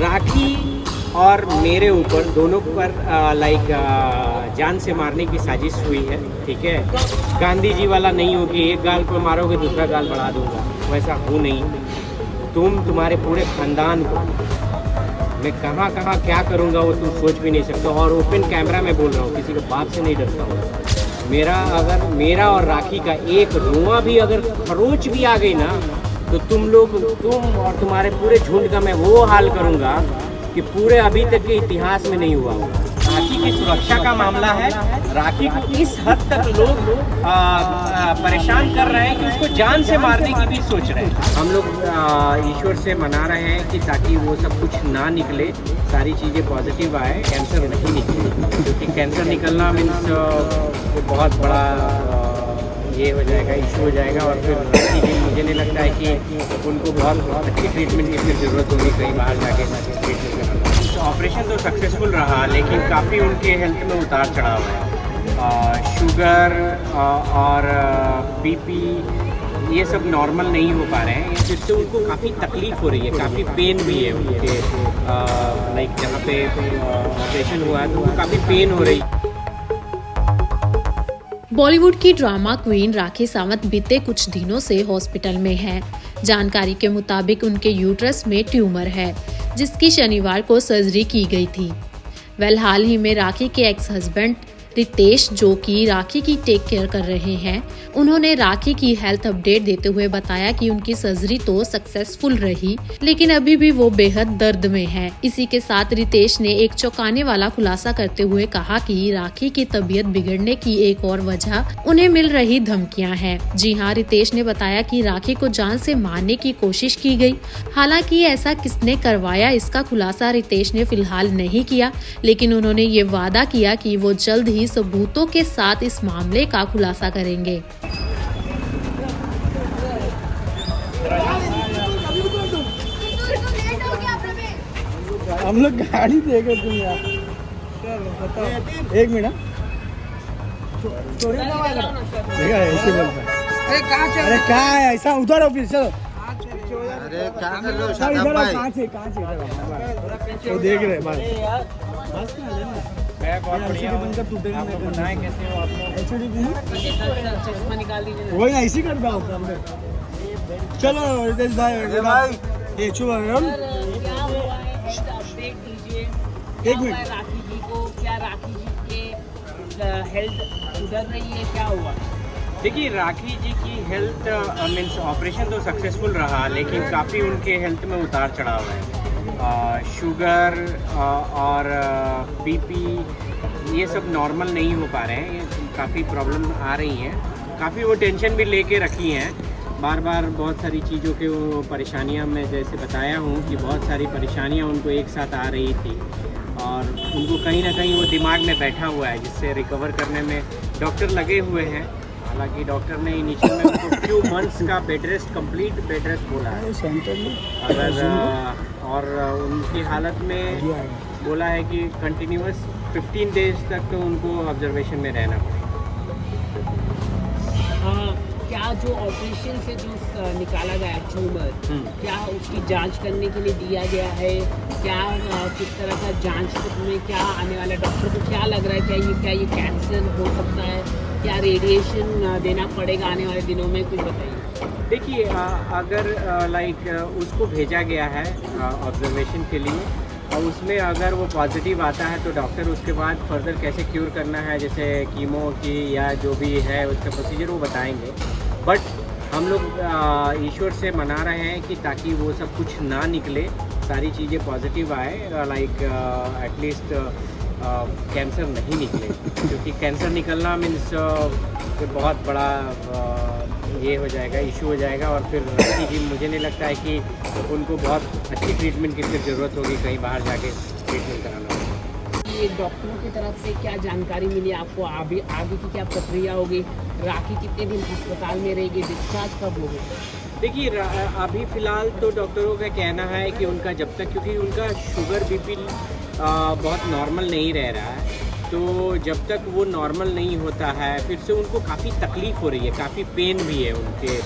राखी और मेरे ऊपर दोनों पर जान से मारने की साजिश हुई है। ठीक है, गांधी जी वाला नहीं हो कि एक गाल पर मारोगे दूसरा गाल बढ़ा दूंगा, वैसा हूँ नहीं। तुम्हारे पूरे खानदान को मैं कहाँ कहाँ क्या करूँगा वो तुम सोच भी नहीं सकते। और ओपन कैमरा में बोल रहा हूँ, किसी के बाप से नहीं डरता हूँ। मेरा और राखी का एक रुआ भी अगर खरोच भी आ गई ना, तो तुम और तुम्हारे पूरे झुंड का मैं वो हाल करूँगा कि पूरे अभी तक के इतिहास में नहीं हुआ होगा। राखी की सुरक्षा का मामला है। राखी को इस हद तक लोग परेशान कर रहे हैं कि उसको जान से मारने की भी सोच रहे हैं। हम लोग ईश्वर से मना रहे हैं कि ताकि वो सब कुछ ना निकले, सारी चीज़ें पॉजिटिव आए, कैंसर नहीं निकले। क्योंकि कैंसर निकलना मीन्स बहुत बड़ा ये हो जाएगा, इशू हो जाएगा। और फिर मुझे नहीं लगता है कि उनको बहुत अच्छी ट्रीटमेंट की ज़रूरत होगी कहीं बाहर जाके ट्रीटमेंट कराना। ऑपरेशन तो सक्सेसफुल रहा, लेकिन काफ़ी उनके हेल्थ में उतार चढ़ाव है। शुगर और बीपी ये सब नॉर्मल नहीं हो पा रहे हैं, जिससे उनको काफ़ी तकलीफ़ हो रही है, काफ़ी पेन भी है उनके जहाँ पे ऑपरेशन हुआ है तो उनको काफ़ी पेन हो रही है। बॉलीवुड की ड्रामा क्वीन राखी सावंत बीते कुछ दिनों से हॉस्पिटल में है। जानकारी के मुताबिक उनके यूट्रस में ट्यूमर है, जिसकी शनिवार को सर्जरी की गई थी। हाल ही में राखी के एक्स हस्बैंड रितेश, जो कि राखी की टेक केयर कर रहे हैं, उन्होंने राखी की हेल्थ अपडेट देते हुए बताया कि उनकी सर्जरी तो सक्सेसफुल रही, लेकिन अभी भी वो बेहद दर्द में है। इसी के साथ रितेश ने एक चौंकाने वाला खुलासा करते हुए कहा कि राखी की तबीयत बिगड़ने की एक और वजह उन्हें मिल रही धमकियां हैं। जी हाँ, रितेश ने बताया कि राखी को जान से मारने की कोशिश की गई। हालांकि ऐसा किसने करवाया, इसका खुलासा रितेश ने फिलहाल नहीं किया, लेकिन उन्होंने ये वादा किया कि वो जल्द ही सबूतों के साथ इस मामले का खुलासा करेंगे। हम लोग गाड़ी देखे तुम यार, एक मिनट ऐसे बोलता है। अरे क्या है ऐसा, उधर हो फिर चलो। अरे क्या कर रहे हो इधर भाई? कहाँ से देख रहे बस बहुत बढ़िया बताएं कैसे हो आप लोग। चश्मा निकाल दीजिए, वही ऐसे करता हूँ। चलो रितेश भाई ये चुप एक मिनट। राखी जी को क्या, राखी जी के हेल्थ सुधर रही है, क्या हुआ? देखिए, राखी जी की हेल्थ मीन्स ऑपरेशन तो सक्सेसफुल रहा, लेकिन काफ़ी उनके हेल्थ में उतार चढ़ाव है। शुगर और बीपी ये सब नॉर्मल नहीं हो पा रहे हैं, काफ़ी प्रॉब्लम आ रही हैं। काफ़ी वो टेंशन भी लेके रखी हैं, बार बार बहुत सारी चीज़ों के वो परेशानियां, मैं जैसे बताया हूँ कि बहुत सारी परेशानियां उनको एक साथ आ रही थी, और उनको कहीं ना कहीं वो दिमाग में बैठा हुआ है, जिससे रिकवर करने में डॉक्टर लगे हुए हैं। हालांकि डॉक्टर ने इनिशियल में उनको फ्यू मंथ्स का bed rest, complete bed rest बोला है। अगर और उनकी हालत में बोला है कि कंटिन्यूअस 15 डेज तक तो उनको ऑब्जर्वेशन में रहना पड़ेगा। क्या जो ऑपरेशन से जो निकाला गया ट्यूमर, क्या उसकी जांच करने के लिए दिया गया है? क्या किस तरह का जांच में क्या आने वाला, डॉक्टर को क्या लग रहा है, क्या ये कैंसर हो सकता है, क्या रेडिएशन देना पड़ेगा आने वाले दिनों में, कुछ बताइए। देखिए, अगर उसको भेजा गया है ऑब्जर्वेशन के लिए, और उसमें अगर वो पॉजिटिव आता है तो डॉक्टर उसके बाद फर्दर कैसे क्योर करना है, जैसे कीमो की या जो भी है उसका प्रोसीजर वो बताएंगे। बट हम लोग ईश्वर से मना रहे हैं कि ताकि वो सब कुछ ना निकले, सारी चीज़ें पॉजिटिव आए, एटलीस्ट कैंसर नहीं निकले। क्योंकि कैंसर निकलना मीन्स बहुत बड़ा ये हो जाएगा, इशू हो जाएगा। और फिर मुझे नहीं लगता है कि उनको बहुत अच्छी ट्रीटमेंट की ज़रूरत होगी कहीं बाहर जाके ट्रीटमेंट कराना। ये डॉक्टरों की तरफ से क्या जानकारी मिली आपको, आगे की क्या प्रक्रिया होगी? राखी कितने दिन अस्पताल में रहेगी, डिस्चार्ज कब होगी? देखिए, अभी फ़िलहाल तो डॉक्टरों का कहना है कि उनका जब तक, क्योंकि उनका शुगर बीपी बहुत नॉर्मल नहीं रह रहा है, तो जब तक वो नॉर्मल नहीं होता है फिर से उनको काफ़ी तकलीफ़ हो रही है, काफ़ी पेन भी है उनके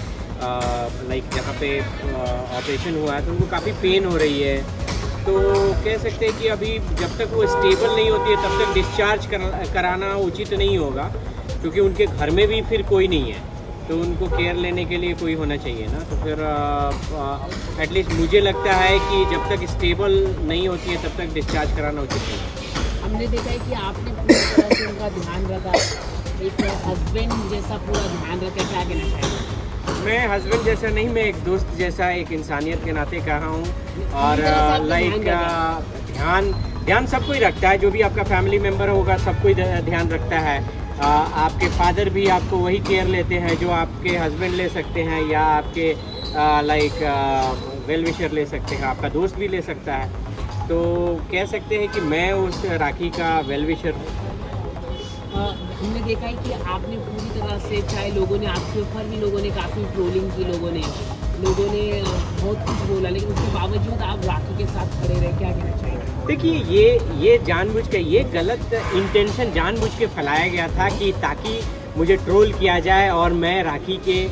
जहाँ पे ऑपरेशन हुआ है तो उनको काफ़ी पेन हो रही है। तो कह सकते हैं कि अभी जब तक वो स्टेबल नहीं होती है तब तक डिस्चार्ज कराना उचित नहीं होगा, क्योंकि उनके घर में भी फिर कोई नहीं है, तो उनको केयर लेने के लिए कोई होना चाहिए ना। तो फिर एटलीस्ट मुझे लगता है कि जब तक स्टेबल नहीं होती है तब तक डिस्चार्ज कराना उचित नहीं है। हमने देखा है कि आपने पूरी तरह से उनका ध्यान रखा, एक हस्बैंड जैसा पूरा ध्यान रखा, क्या कहना चाहिए? मैं हस्बैंड जैसा नहीं, मैं एक दोस्त जैसा, एक इंसानियत के नाते कहा हूँ। और लाइक ध्यान सबको ही रखता है, जो भी आपका फैमिली मेम्बर होगा सबको ही ध्यान रखता है। आपके फादर भी आपको वही केयर लेते हैं जो आपके हस्बैंड ले सकते हैं, या आपके लाइक वेल विशर ले सकते हैं, आपका दोस्त भी ले सकता है। तो कह सकते हैं कि मैं उस राखी का वेल विशर हूँ। हमने देखा है कि आपने पूरी तरह से, चाहे लोगों ने आपके ऊपर भी लोगों ने काफ़ी ट्रोलिंग की, लोगों ने बहुत कुछ बोला, लेकिन उसके बावजूद आप राखी के साथ खड़े रहे, क्या कहना चाहिए? देखिए, ये जानबूझ के, ये गलत इंटेंशन जानबूझ के फैलाया गया था कि ताकि मुझे ट्रोल किया जाए और मैं राखी के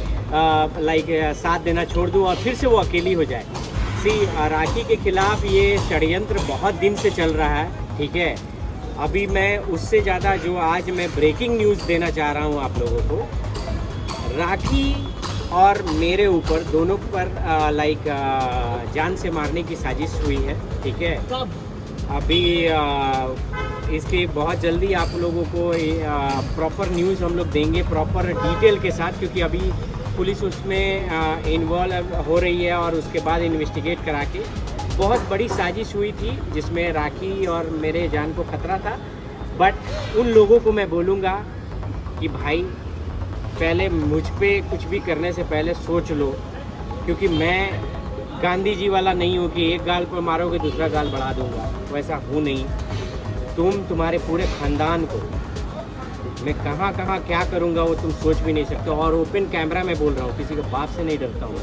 लाइक साथ देना छोड़ दूं और फिर से वो अकेली हो जाए। राखी के खिलाफ ये षड्यंत्र बहुत दिन से चल रहा है, ठीक है। अभी मैं उससे ज़्यादा जो आज मैं ब्रेकिंग न्यूज़ देना चाह रहा हूँ आप लोगों को, राखी और मेरे ऊपर दोनों पर लाइक जान से मारने की साजिश हुई है, ठीक है। अभी इसकी बहुत जल्दी आप लोगों को प्रॉपर न्यूज़ हम लोग देंगे, प्रॉपर डिटेल के साथ, क्योंकि अभी पुलिस उसमें इन्वॉल्व हो रही है और उसके बाद इन्वेस्टिगेट करा के बहुत बड़ी साजिश हुई थी जिसमें राखी और मेरे जान को खतरा था। बट उन लोगों को मैं बोलूँगा कि भाई पहले मुझ पे कुछ भी करने से पहले सोच लो, क्योंकि मैं गांधी जी वाला नहीं हूँ कि एक गाल पर मारोगे दूसरा गाल बढ़ा दूँगा, वैसा हूँ नहीं। तुम्हारे पूरे ख़ानदान को मैं कहाँ कहाँ क्या करूँगा वो तुम सोच भी नहीं सकते। और ओपन कैमरा में बोल रहा हूँ, किसी के बाप से नहीं डरता हूँ।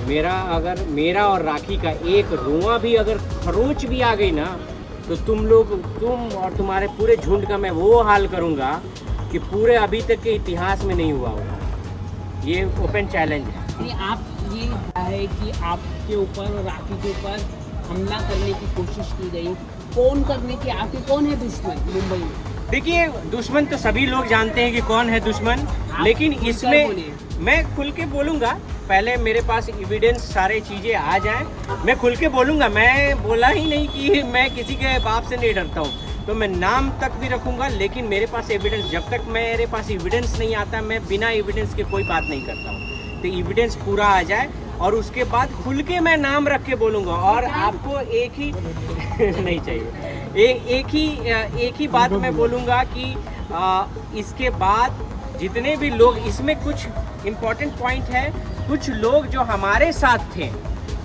मेरा और राखी का एक रोआ भी अगर खरोंच भी आ गई ना, तो तुम और तुम्हारे पूरे झुंड का मैं वो हाल करूँगा कि पूरे अभी तक के इतिहास में नहीं हुआ होगा। ये ओपन चैलेंज है। आप ये है कि आपके ऊपर और राखी के ऊपर हमला करने की कोशिश की गई, कौन है दुश्मन मुंबई में? देखिए, दुश्मन तो सभी लोग जानते हैं कि कौन है दुश्मन, लेकिन इसमें मैं खुल के बोलूँगा। पहले मेरे पास एविडेंस सारे चीज़ें आ जाएं, मैं खुल के बोलूँगा। मैं बोला ही नहीं कि मैं किसी के बाप से नहीं डरता हूँ, तो मैं नाम तक भी रखूँगा, लेकिन मेरे पास एविडेंस, जब तक मेरे पास एविडेंस नहीं आता मैं बिना एविडेंस के कोई बात नहीं करता हूँ। तो एविडेंस पूरा आ जाए और उसके बाद खुल के मैं नाम रख के बोलूँगा। और आपको एक ही नहीं चाहिए, एक ही बात मैं बोलूँगा कि इसके बाद जितने भी लोग, इसमें कुछ इम्पोर्टेंट पॉइंट है, कुछ लोग जो हमारे साथ थे,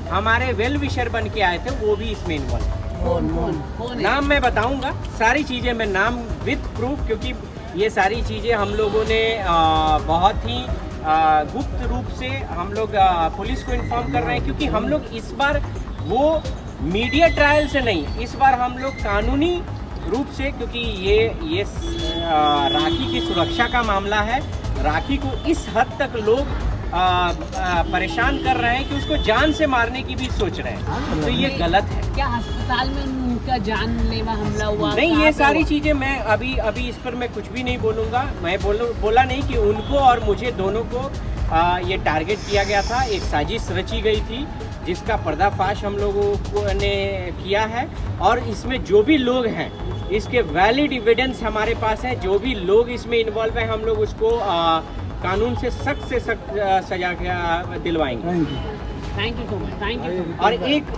हमारे वेल विशर बन के आए थे, वो भी इसमें इन्वॉल्व। कौन नाम मैं बताऊंगा, सारी चीज़ें मैं नाम विथ प्रूफ, क्योंकि ये सारी चीज़ें हम लोगों ने बहुत ही गुप्त रूप से हम लोग पुलिस को इन्फॉर्म कर रहे हैं, क्योंकि हम लोग इस बार वो मीडिया ट्रायल से नहीं, इस बार हम लोग कानूनी रूप से, क्योंकि ये राखी की सुरक्षा का मामला है। राखी को इस हद तक लोग परेशान कर रहे हैं कि उसको जान से मारने की भी सोच रहे हैं, तो ये गलत है। क्या अस्पताल में उनका जानलेवा हमला हुआ? नहीं, ये सारी चीज़ें मैं अभी इस पर मैं कुछ भी नहीं बोलूँगा। मैं बोला नहीं कि उनको और मुझे दोनों को ये टारगेट किया गया था, एक साजिश रची गई थी जिसका पर्दाफाश हम लोगों ने किया है। और इसमें जो भी लोग हैं, इसके वैलिड एविडेंस हमारे पास है। जो भी लोग इसमें इन्वॉल्व हैं, हम लोग उसको कानून से सख्त सजा दिलवाएंगे। Thank you so much, thank you. और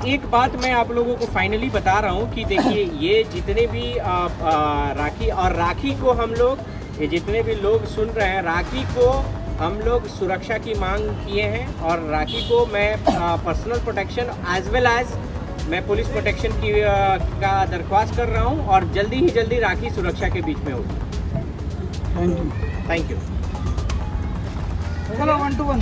एक बात मैं आप लोगों को फाइनली बता रहा हूँ कि देखिए, ये जितने भी राखी को हम लोग, ये जितने भी लोग सुन रहे हैं, राखी को हम लोग सुरक्षा की मांग किए हैं और राखी को मैं personal protection as well as मैं पुलिस प्रोटेक्शन की का दरख्वास्त कर रहा हूँ, और जल्दी ही जल्दी राखी सुरक्षा के बीच में होगी। Thank you. चलो 1 to 1।